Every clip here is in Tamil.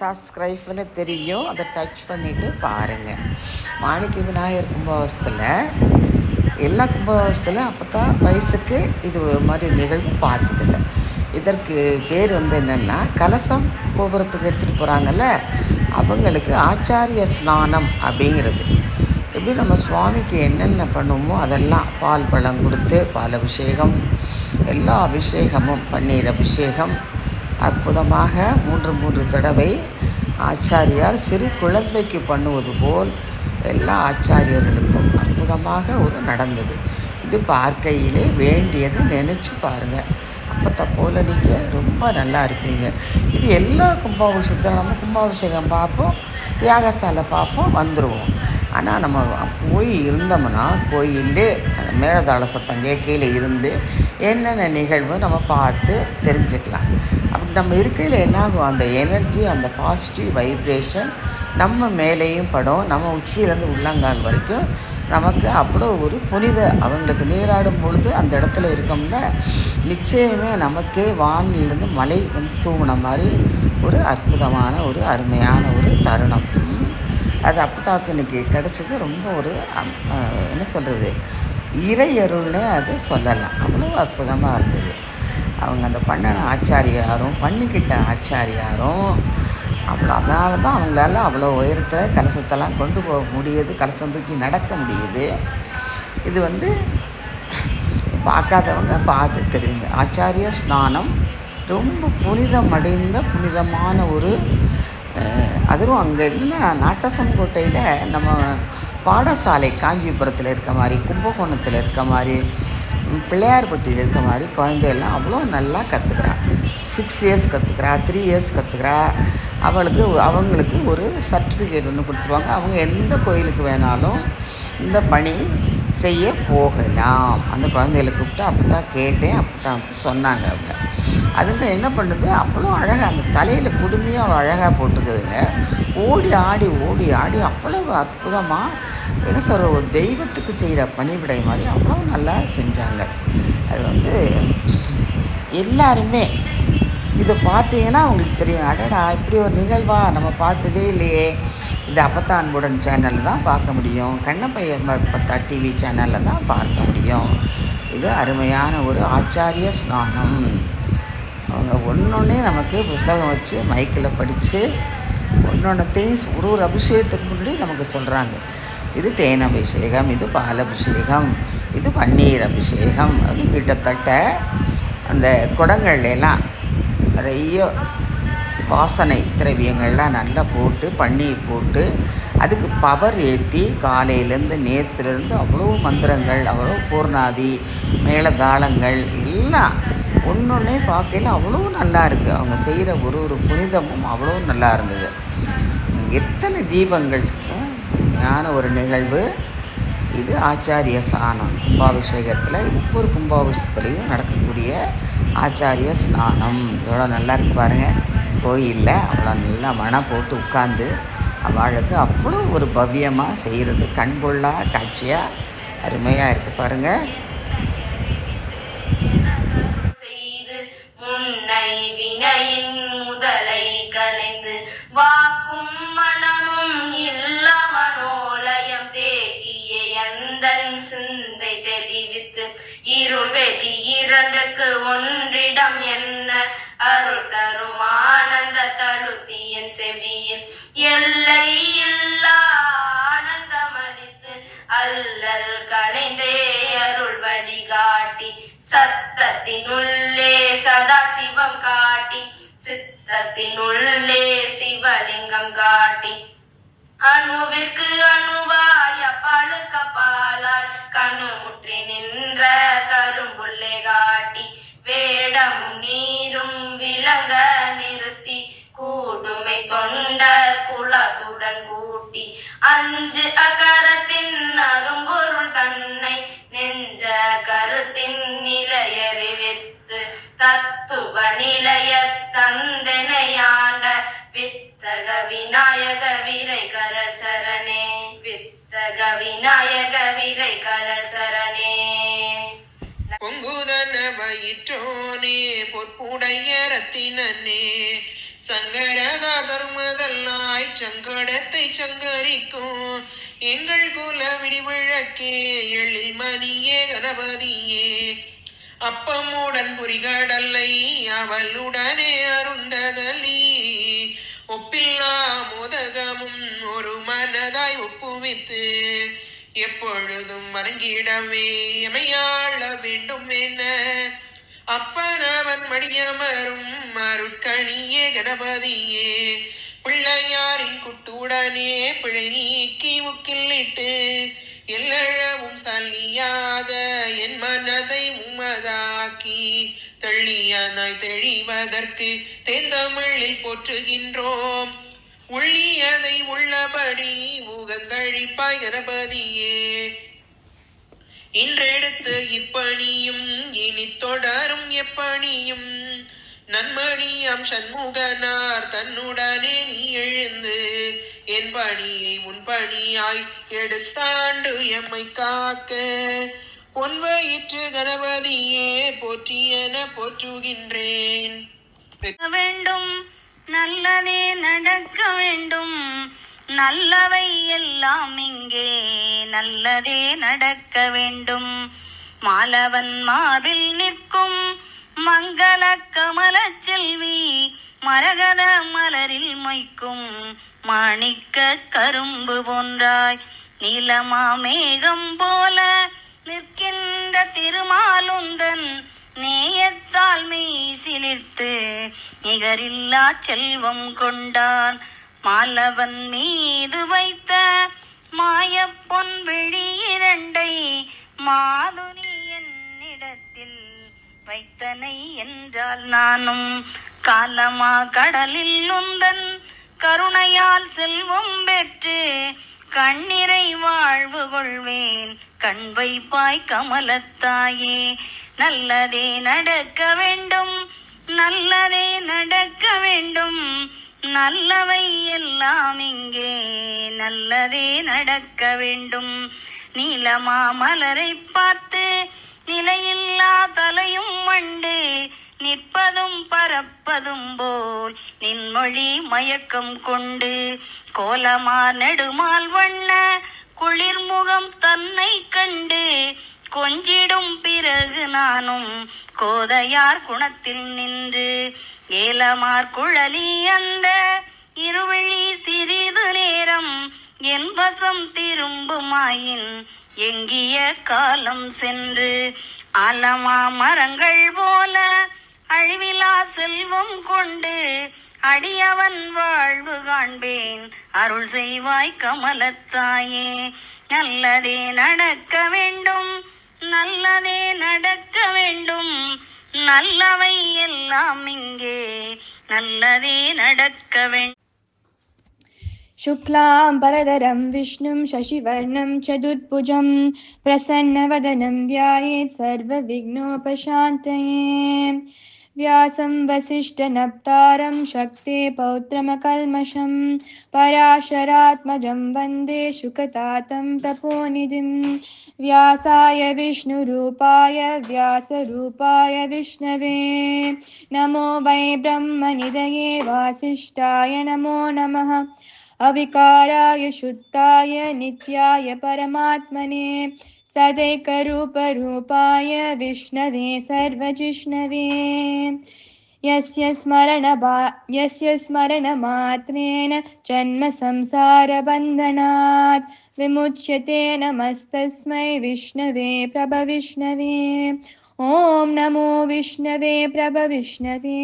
சப்ஸ்கிரைப்னு தெரியும், அதை டச் பண்ணிவிட்டு பாருங்கள். மாணிக்க விநாயகர் கும்பாபிஷேகத்தில் எல்லா கும்பாபிஷேகத்தில் அப்போ தான் வயசுக்கு இது ஒரு மாதிரி நிகழ்வு பார்த்ததில்லை. இதற்கு பேர் என்னென்னா, கலசம் கோபுரத்துக்கு எடுத்துகிட்டு போகிறாங்கல்ல, அவங்களுக்கு ஆச்சாரிய ஸ்நானம் அப்படிங்கிறது. எப்படி நம்ம சுவாமிக்கு என்னென்ன பண்ணுவோமோ அதெல்லாம் பால் பழம் கொடுத்து பால் அபிஷேகம், எல்லா அபிஷேகமும் பன்னீர் அபிஷேகம் அற்புதமாக 3 தடவை ஆச்சாரியார் சிறு குழந்தைக்கு பண்ணுவது போல் எல்லா ஆச்சாரியர்களுக்கும் அற்புதமாக ஒரு நடந்தது. இது பார்க்கையிலே வேண்டியது நினச்சி பாருங்கள். அப்பத்தை போல் நீங்கள் ரொம்ப நல்லா இருப்பீங்க. இது எல்லா கும்பாபிஷேகத்தில் நம்ம கும்பாபிஷேகம் பார்ப்போம், யாகசாலை பார்ப்போம், வந்துடுவோம். ஆனால் நம்ம போய் இருந்தோம்னா கோயிலே அந்த மேளதாள சத்தம் கீழே இருந்து என்னென்ன நிகழ்வு நம்ம பார்த்து தெரிஞ்சுக்கலாம். அப்படி நம்ம இருக்கையில் என்னாகும், அந்த எனர்ஜி, அந்த பாசிட்டிவ் வைப்ரேஷன் நம்ம மேலேயும் படும். நம்ம உச்சியிலேருந்து உள்ளங்கால் வரைக்கும் நமக்கு அவ்வளோ ஒரு புனித, அவங்களுக்கு நீராடும் பொழுது அந்த இடத்துல இருக்கோம்ல, நிச்சயமே நமக்கே வானிலிருந்து மலை தூங்கின மாதிரி ஒரு அற்புதமான ஒரு அருமையான ஒரு தருணம். அது அப்பத்தாவுக்கு இன்றைக்கி கிடச்சது ரொம்ப ஒரு என்ன சொல்கிறது, இறை அருள்னே அது சொல்லலாம். அவ்வளோ அற்புதமாக இருந்தது. அவங்க அந்த பண்ணின ஆச்சாரியாரும் பண்ணிக்கிட்ட ஆச்சாரியாரும் அவ்வளோ, அதனால தான் அவங்களால அவ்வளோ உயரத்தில் கலசத்தெல்லாம் கொண்டு போக முடியுது, கலசம் தூக்கி நடக்க முடியுது. இது பார்க்காதவங்க பார்த்து தெரியுங்க. ஆச்சாரிய ஸ்நானம் ரொம்ப புனிதமடைந்த புனிதமான ஒரு, அதுவும் அங்கே என்ன நாட்டசங்கோட்டையில் நம்ம பாடசாலை காஞ்சிபுரத்தில் இருக்க மாதிரி, கும்பகோணத்தில் இருக்க மாதிரி, பிள்ளையார்பட்டியில் இருக்க மாதிரி குழந்தையெல்லாம் அவ்வளோ நல்லா கற்றுக்கிறா. 6 இயர்ஸ் கற்றுக்கிறா, 3 இயர்ஸ் கற்றுக்கிறா. அவங்களுக்கு ஒரு சர்டிஃபிகேட் ஒன்று கொடுத்துருவாங்க. அவங்க எந்த கோயிலுக்கு வேணாலும் இந்த பணி செய்ய போகலாம். அந்த குழந்தைகளை கூப்பிட்டு அப்போ தான் கேட்டேன், அப்போ தான் சொன்னாங்க. அதுங்க என்ன பண்ணுது, அவ்வளோ அழகாக அந்த தலையில் குடுமையாக அவ்வளோ அழகாக போட்டுக்குதுங்க. ஓடி ஆடி அவ்வளவு அற்புதமாக, என்ன சொல்கிற, ஒரு தெய்வத்துக்கு செய்கிற பணிவிடை மாதிரி அவ்வளோ நல்லா செஞ்சாங்க. அது எல்லாருமே இதை பார்த்தீங்கன்னா அவங்களுக்கு தெரியும், அடடா இப்படி ஒரு நிகழ்வாக நம்ம பார்த்ததே இல்லையே. இது அப்பத்தா அன்புடன் சேனலில் தான் பார்க்க முடியும், கண்ணப்பையன் அப்பத்தா டிவி சேனலில் தான் பார்க்க முடியும். இது அருமையான ஒரு ஆச்சாரிய ஸ்நானம். அவங்க ஒன்றொன்னே நமக்கு புஸ்தகம் வச்சு மைக்கில் படித்து ஒன்றொன்னத்தையும் ஒரு அபிஷேகத்துக்கு முன்னாடி நமக்கு சொல்கிறாங்க. இது தேன் அபிஷேகம், இது பால் அபிஷேகம், இது பன்னீர் அபிஷேகம் அப்படின்னு கிட்டத்தட்ட அந்த குடங்கள்லாம் நிறைய வாசனை திரவியங்கள்லாம் நல்லா போட்டு பன்னீர் போட்டு அதுக்கு பவர் ஏற்றி காலையிலேருந்து நேற்றுலேருந்து அவ்வளோ மந்திரங்கள், அவ்வளோ பூர்ணாதி மேளதாளங்கள் எல்லாம் ஒன்றொன்னே பார்க்கையில் அவ்வளோ நல்லா இருக்குது. அவங்க செய்கிற ஒரு புனிதமும் அவ்வளோ நல்லா இருந்தது. எத்தனை தீபங்கள், ஞான ஒரு நிகழ்வு. இது ஆச்சாரிய ஸ்நானம் கும்பாபிஷேகத்தில், ஒவ்வொரு கும்பாபிஷேகத்துலேயும் நடக்கக்கூடிய ஆச்சாரிய ஸ்நானம் எவ்வளோ நல்லா இருக்கு பாருங்கள். கோயிலில் அவ்வளோ நல்லா மனம் போட்டு உட்காந்து அவளுக்கு அவ்வளோ ஒரு பவ்யமாக செய்கிறது, கண்கொள்ளா காட்சியாக அருமையாக இருக்குது பாருங்கள். முதலை கலைந்து வாக்கும் மனமும் இல்லா மனோலயம் தேகிய எந்தன் சிந்தை தெளிவித்து இருள் வெளி இரண்டுக்கு ஒன்றிடம் என்ன அருள் தரும் ஆனந்த தழுத்தியன் செவியில் எல்லை இல்லா ஆனந்தம் அளித்து அல்லல் கலைந்தே அருள் வழிகாட்டி சத்தத்தினுள்ளே சதா சிவம் காட்டி சித்தத்தினுள்ளே சிவலிங்கம் காட்டி அணுவிற்கு அணுவாய் அப்பாலுக்கு அப்பாலாய் கண்ணுமுற்றி நின்ற கரும்புள்ளே காட்டி வேடமும் நீரும் விளங்க நிறுத்தி கூடுமை தொண்டர் குலத்துடன் கூட்டி 5 அகரத்தின் அரும்பொருள் தன்னை நெஞ்ச கருத்தின் நிலையறிவித்து தத்துவ நிலைய தந்தனையாண்ட வித்தக விநாயக விரை கரல் சரணே, வித்தக விநாயக விரை கரல் சரணே. பொங்குதன வயிற்றோனே பொற்புடைய ரத்தினனே சங்கரதா தர்மத சங்கடத்தை சங்கரிக்கும் எங்கள் குல விடிவிழக்கே எழில் மணியே கணபதியே. அப்பமுடன் புரிகடலை அவளுடனே அருந்ததலி ஒப்பில்லா மோதகமும் ஒரு மனதாய் ஒப்புவித்து எப்பொழுதும் வணங்கிடவே எமையாள வேண்டும் என அப்பனவன் மடியமரும் அருட்கணியே கணபதியே. பிள்ளையாரின் குட்டுடனே பிழை நீக்கி முக்கில்லிட்டு எல்லழவும் சல்லியாத என் மனதை உமதாக்கி தெள்ளியனாய் தெளிவதற்கு தேந்தமிழில் போற்றுகின்றோம். உள்ளியதை உள்ளபடி உகந்தழிப்பாய் கணபதியே. இன்றெடுத்து இப்பணியும் இனி தொடரும் எப்பணியும் நன்மணியாம் சண்முகனார் தன்னுடனே நீ எழுந்து என் பணியை உன் பணியாய் எடுத்தாண்டு எம்மை காக்க பொன்வயிற்று கணபதியே போற்றியென போற்றுகின்றேன். வேண்டும் நல்லதே நடக்க வேண்டும், நல்லவை எல்லாம் இங்கே நல்லதே நடக்க வேண்டும். மாலவன் மார்பில் நிற்கும் மங்கள கமல செல்வி மரகத மலரில் மொய்க்கும் மாணிக்க கரும்பு போன்றாய் நீலமா மேகம் போல நிற்கின்ற திருமாலுந்தன் நேயத்தால் மெய் சிலிர்த்து நிகரில்லா செல்வம் கொண்டான். மாலவன் மீது வைத்த மாயப்பொன் விழி இரண்டை மாதுரி என்னிடத்தில் வைத்தனை என்றால் நானும் காலமா கடலில் உந்தன் கருணையால் செல்வம் பெற்று கண்ணிறை வாழ்வு கொள்வேன் கண் வைப்பாய் கமலத்தாயே. நல்லதே நடக்க வேண்டும், நல்லதே நடக்க வேண்டும், நல்லவை எல்லாம் இங்கே நல்லதே நடக்க வேண்டும். நீலமா மலரை பார்த்து நிலையில்லா தலையும் மண்டு நிற்பதும் பறப்பதும் போல் நின்மொழி மயக்கம் கொண்டு கோலமா நெடுமால் வண்ண குளிர்முகம் தன்னை கண்டு கொஞ்சிடும் பிறகு நானும் கோதையார் குணத்தில் நின்று ஏலமார் குழலி அந்த இருவிழி சிறிது நேரம் என் வசம் திரும்புமாயின் எங்கிய காலம் சென்று ஆலமா மரங்கள் போல அழிவிலா செல்வம் கொண்டு அடியவன் வாழ்வு காண்பேன் அருள் செய்வாய் கமலத்தாயே. நல்லதே நடக்க வேண்டும், நல்லதே நடக்க வேண்டும், நல்லவை எல்லாம் இங்கே நல்லதே நடக்க வேண்டும். शुक्लां परधरं विष्णुं शशिवर्णं चतुर्भुजं प्रसन्नवदनं ध्यायेत् सर्वविघ्नोपशान्तये. व्यासं वसिष्ठनप्तारं शक्ते पौत्रमकल्मषं पराशरात्मजं वन्दे शुकतातं तपोनिधिं. व्यासाय विष्णुरूपाय व्यासरूपाय विष्णवे नमो वै ब्रह्मनिधये वासिष्ठाय नमो नमः. अविकाराय शुद्धाय नित्याय परमात्मने सदैकरूपरूपाय विष्णवे सर्वजिष्णवे. यस्य स्मरणमात्रेण जन्मसंसारबन्धनात् विमुच्यते नमस्तस्मै विष्णवे प्रभविष्णवे. ॐ नमो विष्णवे प्रभविष्णवे.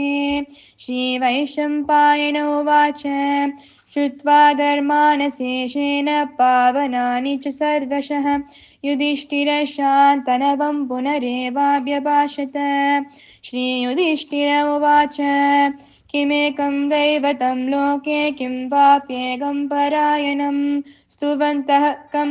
श्रीवैशम्पायन उवाच श्रुत्वा धर्मानशेषेण पावनानि च सर्वशः युधिष्ठिरशान्तनवं पुनरेवाभ्यभाषत. श्रीयुधिष्ठिर उवाच किमेकं दैवतं लोके किं वाप्येकं परायणं स्तुवन्तः कं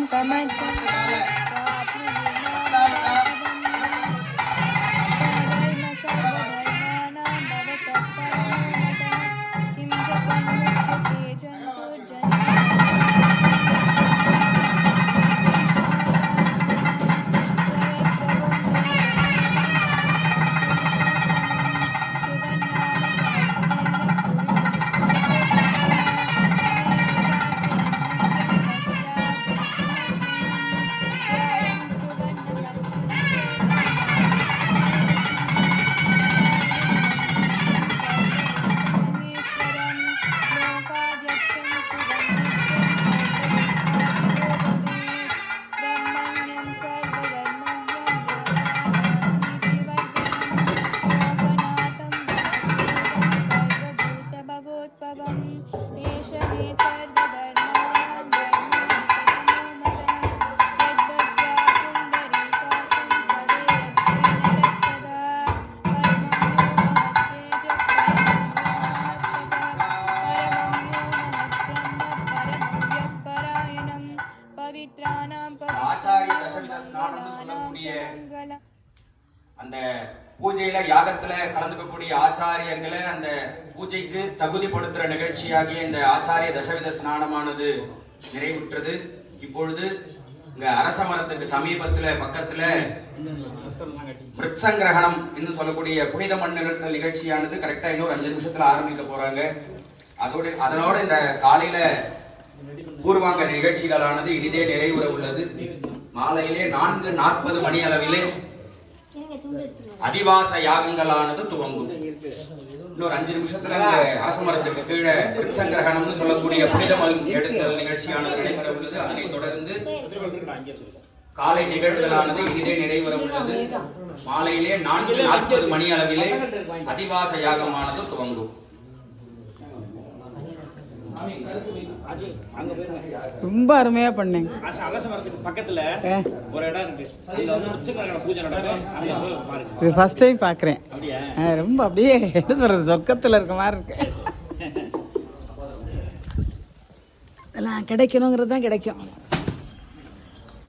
एष मे सर्वधर्माणां धर्मोऽधिकतमो मतः यद्गत्वा ஆச்சாரிய தசவித ஸ்நானம்னு சொல்லக்கூடிய அந்த பூஜையில யாகத்துல கலந்துக்கக்கூடிய ஆச்சாரியர்களை அந்த பூஜைக்கு தகுதிப்படுத்துற நிகழ்ச்சியாகிய இந்த ஆச்சாரிய தசவித ஸ்நானமானது நிறைவுற்றது. இப்பொழுது இங்க அரச மரத்துக்கு சமீபத்துல பக்கத்துல மிருத்சங்கிரகணம் என்று சொல்லக்கூடிய புனித மண் நிகழ்த்தல் நிகழ்ச்சியானது கரெக்டா இன்னொரு 5 நிமிஷத்துல ஆரம்பிக்க போறாங்க. அதனோட இந்த காலையில பூர்வாங்க நிகழ்ச்சிகளானது இனிதே நிறைவுற உள்ளது. மாலையிலே 4:40 மணி அளவிலே அதிவாச யாகங்களானது துவங்கும். இன்னொரு 5 நிமிஷத்துல அரசமரத்துக்கு கீழே விருட்சங்கிரகணம்னு சொல்லக்கூடிய புனிதமல் எடுத்தல் நிகழ்ச்சியானது நடைபெற உள்ளது. அதனைத் தொடர்ந்து காலை நிகழ்வுகளானது இனிதே நிறைவர உள்ளது. மாலையிலே 4:40 மணி அளவிலே அதிவாச யாகமானது துவங்கும். ரொம்ப அருமையா பண்ணீங்க. பக்கத்துல ஒரு இடம் இருக்கு, பூஜை நடக்கும். இது ஃபர்ஸ்ட் டைம் பாக்குறேன். ரொம்ப அப்படியே என்ன சொல்றது, சொர்க்கத்துல இருக்க மாதிரி இருக்கு. இதெல்லாம் கிடைக்கணுங்கிறது தான் கிடைக்கும்.